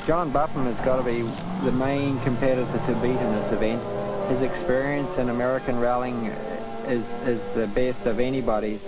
John Buffum has got to be the main competitor to beat in this event. His experience in American rallying is the best of anybody's.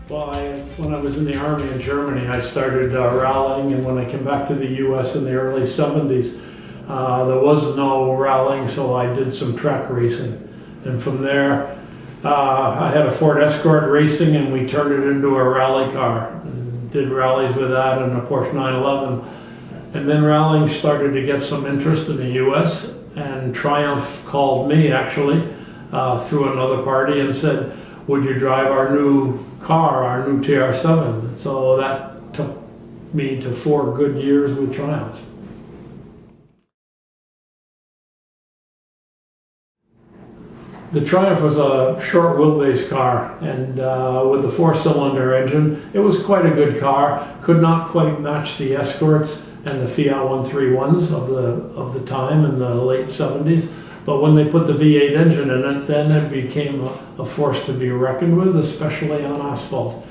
Well, when I was in the Army in Germany, I started rallying, and when I came back to the U.S. in the early 70s, there was no rallying, so I did some track racing. And from there, I had a Ford Escort racing, and we turned it into a rally car. And did rallies with that and a Porsche 911. And then rallying started to get some interest in the U.S., and Triumph called me, actually, through another party and said, would you drive our new car, our new TR7? So that took me to 4 good years with Triumph. The Triumph was a short wheelbase car, and with the 4-cylinder engine, it was quite a good car. Could not quite match the Escorts and the Fiat 131s of the time in the late 70s. But when they put the V8 engine in it, then it became a force to be reckoned with, especially on asphalt.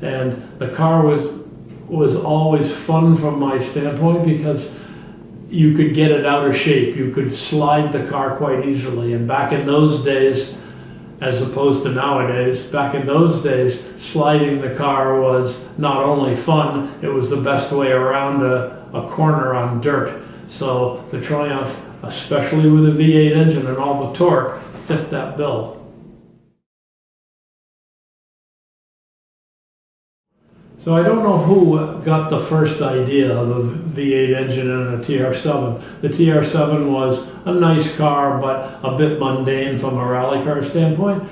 And the car was always fun from my standpoint because you could get it out of shape. You could slide the car quite easily. And back in those days, as opposed to nowadays, back in those days, sliding the car was not only fun, it was the best way around a corner on dirt. So the Triumph, especially with a V8 engine and all the torque, fit that bill. So I don't know who got the first idea of a V8 engine in a TR7. The TR7 was a nice car, but a bit mundane from a rally car standpoint.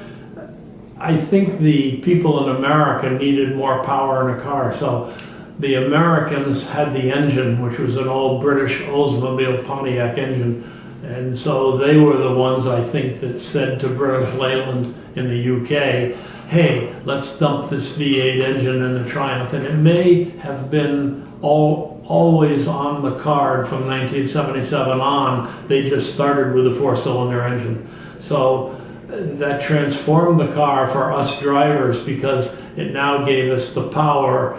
I think the people in America needed more power in a car, so the Americans had the engine, which was an old British Oldsmobile Pontiac engine. And so they were the ones, I think, that said to British Leyland in the UK, hey, let's dump this V8 engine in the Triumph. And it may have been always on the card from 1977 on. They just started with a 4-cylinder engine. So that transformed the car for us drivers because it now gave us the power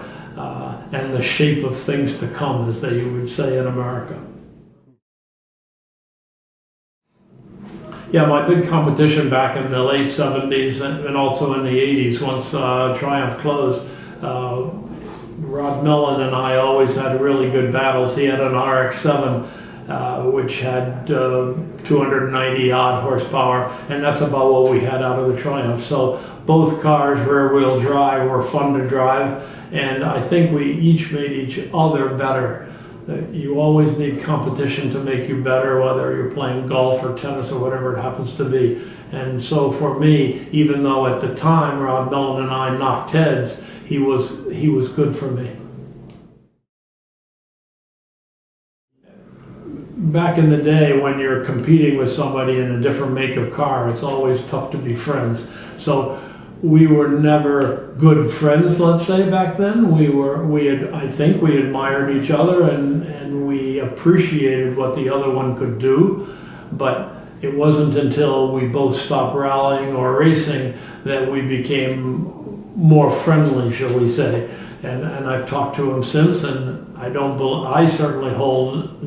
and the shape of things to come, as they would say in America. Yeah, my big competition back in the late 70s and also in the 80s, once Triumph closed, Rod Millen and I always had really good battles. He had an RX-7, which had 290 odd horsepower, and that's about what we had out of the Triumph. So both cars, rear-wheel drive, were fun to drive, and I think we each made each other better. You always need competition to make you better, whether you're playing golf or tennis or whatever it happens to be. And so for me, even though at the time Rod Millen and I knocked heads, he was good for me. Back in the day, when you're competing with somebody in a different make of car, it's always tough to be friends. So we were never good friends, let's say, back then. I think we admired each other and we appreciated what the other one could do, but it wasn't until we both stopped rallying or racing that we became more friendly, shall we say. And I've talked to him since, and I certainly hold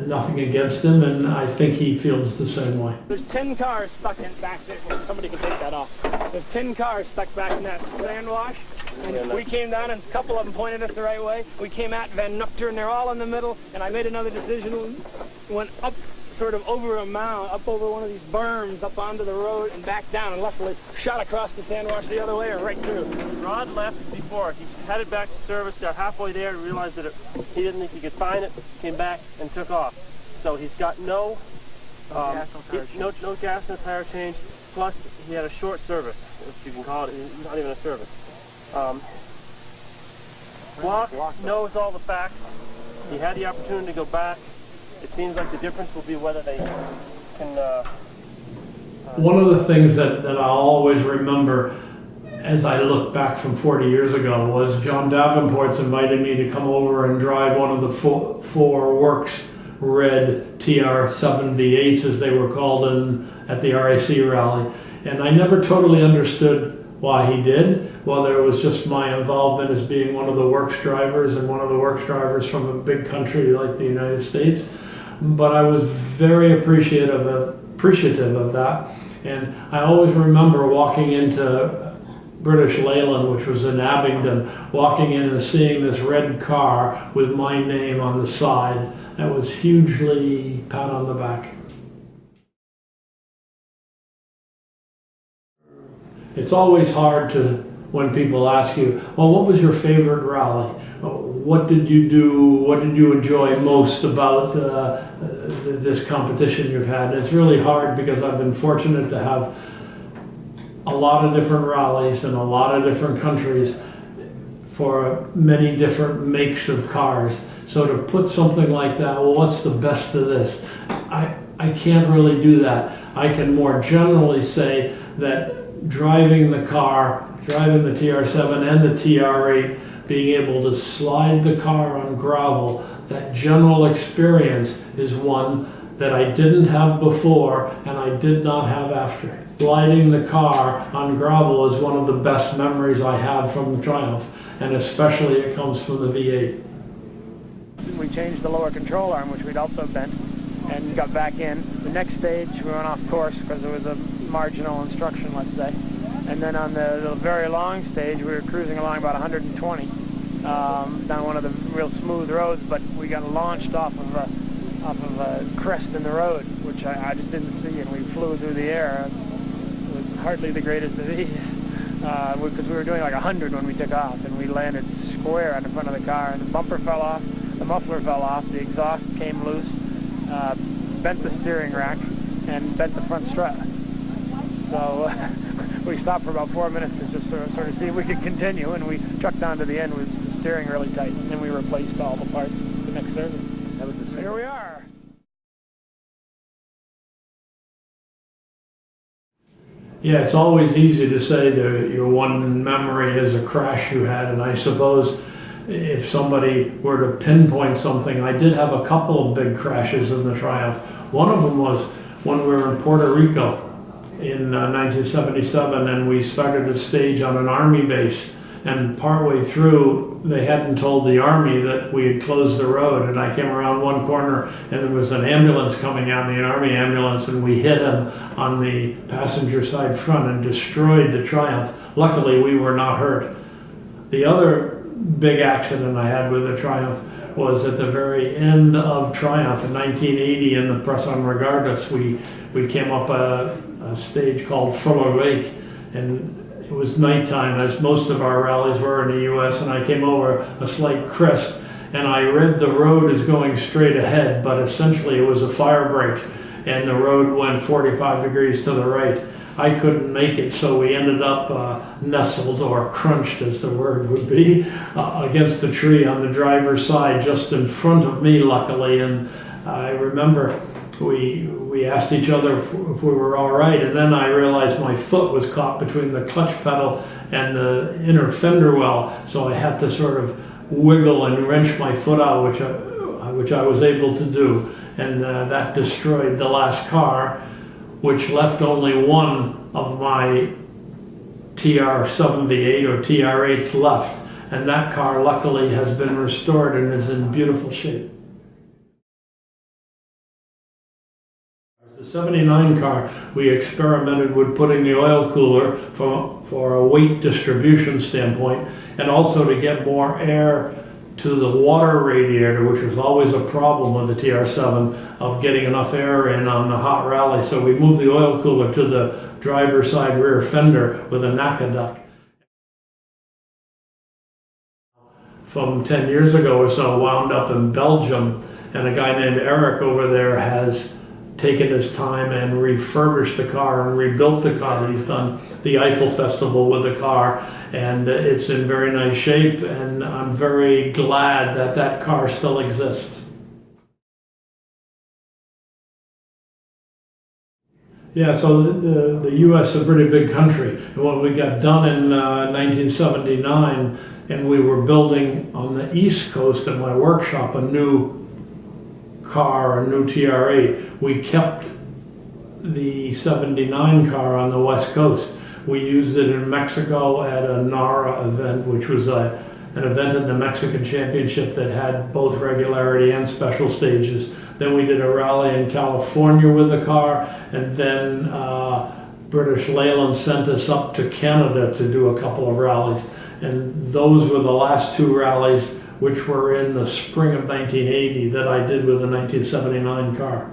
nothing against him, and I think he feels the same way. There's 10 cars stuck in back there. Somebody can take that off. There's 10 cars stuck back in that sand wash, and we came down, and a couple of them pointed us the right way. We came at Van Nuchter, and they're all in the middle, and I made another decision, went up sort of over a mound, up over one of these berms, up onto the road, and back down, and luckily shot across the sand wash the other way or right through. Rod left before. He headed back to service, got halfway there, and realized that he didn't think he could find it, came back and took off. So he's got no gas, no tire change, plus he had a short service, if you can call it, not even a service. Block knows all the facts. He had the opportunity to go back. it seems like the difference will be whether they can... One of the things that I'll always remember as I look back from 40 years ago was John Davenport's invited me to come over and drive one of the four Works red TR7 V8s, as they were called at the RAC rally. And I never totally understood why he did, whether it was just my involvement as being one of the Works drivers and one of the Works drivers from a big country like the United States. But I was very appreciative of that. And I always remember walking into British Leyland, which was in Abingdon, walking in and seeing this red car with my name on the side. That was hugely pat on the back. It's always hard when people ask you, well, what was your favorite rally? What did you do? What did you enjoy most about this competition you've had? And it's really hard because I've been fortunate to have a lot of different rallies in a lot of different countries for many different makes of cars. So to put something like that, well, what's the best of this? I can't really do that. I can more generally say that driving the TR7 and the TR8, being able to slide the car on gravel, that general experience is one that I didn't have before and I did not have after. Sliding the car on gravel is one of the best memories I have from the Triumph, and especially it comes from the V8. We changed the lower control arm, which we'd also bent, and got back in. The next stage we went off course because it was a marginal instruction, let's say. And then on the very long stage, we were cruising along about 120 down one of the real smooth roads, but we got launched off of a crest in the road, which I just didn't see, and we flew through the air. It was hardly the greatest of these, because we were doing like 100 when we took off, and we landed square on the front of the car, and the bumper fell off, the muffler fell off, the exhaust came loose, bent the steering rack, and bent the front strut. So we stopped for about 4 minutes to just sort of see if we could continue, and we trucked down to the end with the steering really tight, and then we replaced all the parts the next service. That was the Here we are. Yeah, it's always easy to say that your one memory is a crash you had, and I suppose if somebody were to pinpoint something, I did have a couple of big crashes in the Triumph. One of them was when we were in Puerto Rico in 1977, and we started a stage on an Army base, and partway through they hadn't told the Army that we had closed the road, and I came around one corner and there was an ambulance coming at me, an Army ambulance, and we hit him on the passenger side front and destroyed the Triumph. Luckily we were not hurt. The other big accident I had with the Triumph was at the very end of Triumph in 1980 in the Press on Regardless. We came up a stage called Fuller Lake, and it was nighttime, as most of our rallies were in the US, and I came over a slight crest, and I read the road as going straight ahead, but essentially it was a fire break, and the road went 45 degrees to the right. I couldn't make it, so we ended up nestled, or crunched as the word would be, against the tree on the driver's side, just in front of me, luckily. And I remember we asked each other if we were all right, and then I realized my foot was caught between the clutch pedal and the inner fender well, so I had to sort of wiggle and wrench my foot out, which I was able to do, and that destroyed the last car, which left only one of my TR7 V8 or TR8s left, and that car luckily has been restored and is in beautiful shape. The 79 car, we experimented with putting the oil cooler for a weight distribution standpoint, and also to get more air to the water radiator, which was always a problem with the TR7 of getting enough air in on the hot rally. So we moved the oil cooler to the driver's side rear fender with a NACA duct. From 10 years ago or so, wound up in Belgium, and a guy named Eric over there has taken his time and refurbished the car and rebuilt the car. He's done the Eiffel Festival with the car, and it's in very nice shape, and I'm very glad that that car still exists. Yeah, so the U.S. is a pretty big country. And when we got done in 1979, and we were building on the East Coast at my workshop a new car, a new TR8, we kept the 79 car on the West Coast. We used it in Mexico at a NARA event, which was an event in the Mexican Championship that had both regularity and special stages. Then we did a rally in California with the car, and then British Leyland sent us up to Canada to do a couple of rallies. And those were the last two rallies, which were in the spring of 1980, that I did with the 1979 car.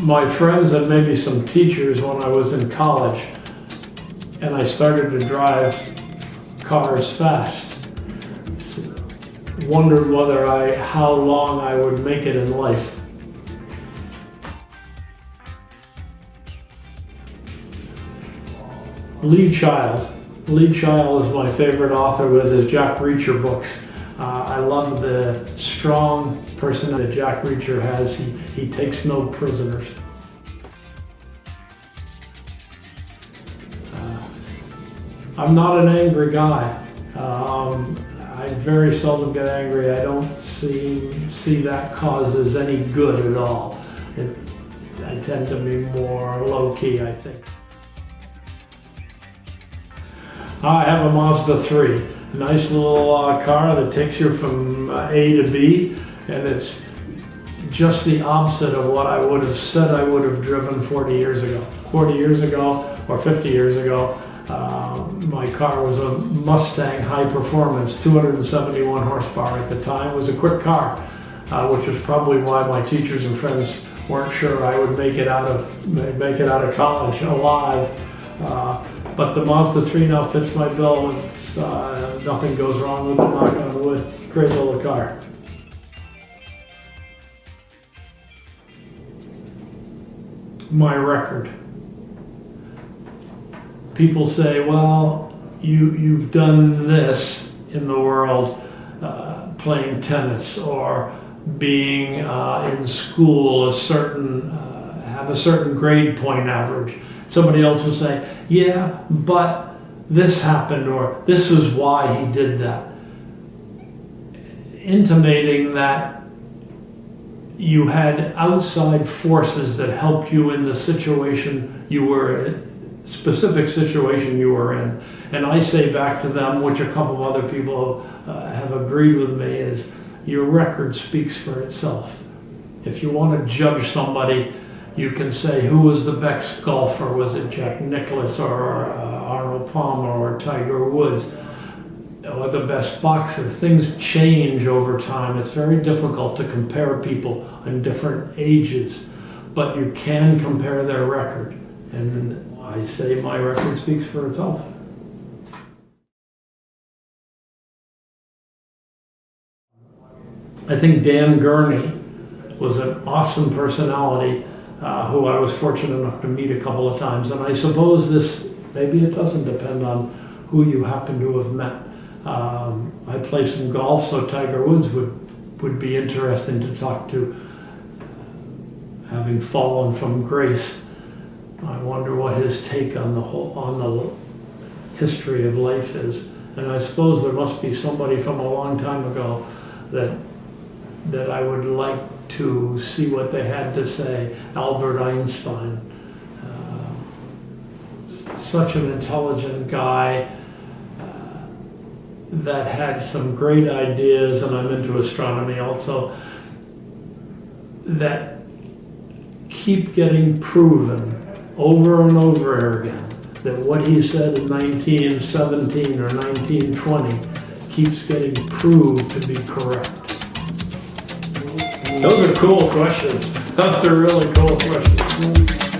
My friends and maybe some teachers, when I was in college and I started to drive cars fast, wondered how long I would make it in life. Lee Child is my favorite author with his Jack Reacher books. I love the strong personality that Jack Reacher has. He takes no prisoners. I'm not an angry guy. I very seldom get angry. I don't see that causes any good at all. I tend to be more low-key, I think. I have a Mazda 3, a nice little car that takes you from A to B, and it's just the opposite of what I would have said I would have driven 40 years ago. 40 years ago, or 50 years ago, my car was a Mustang High Performance, 271 horsepower at the time. It was a quick car, which is probably why my teachers and friends weren't sure I would make it out of college alive. But the Mazda 3 now fits my bill. Nothing goes wrong with it, knock on wood. Great little car. My record. People say, well, you've done this in the world, playing tennis or being in school, have a certain grade point average. Somebody else will say, yeah, but this happened, or this was why he did that. Intimating that you had outside forces that helped you in the situation you were in, specific situation you were in. And I say back to them, which a couple of other people have agreed with me, is your record speaks for itself. If you want to judge somebody, you can say, who was the best golfer? Was it Jack Nicklaus or Arnold Palmer or Tiger Woods? Or the best boxer? Things change over time. It's very difficult to compare people in different ages, but you can compare their record. And I say my record speaks for itself. I think Dan Gurney was an awesome personality who I was fortunate enough to meet a couple of times. And I suppose maybe it doesn't depend on who you happen to have met. I play some golf, so Tiger Woods would be interesting to talk to. Having fallen from grace, I wonder what his take on the history of life is. And I suppose there must be somebody from a long time ago that I would like to see what they had to say. Albert Einstein, such an intelligent guy that had some great ideas, and I'm into astronomy also, that keep getting proven over and over again, that what he said in 1917 or 1920 keeps getting proved to be correct. Those are cool questions. Those are really cool questions.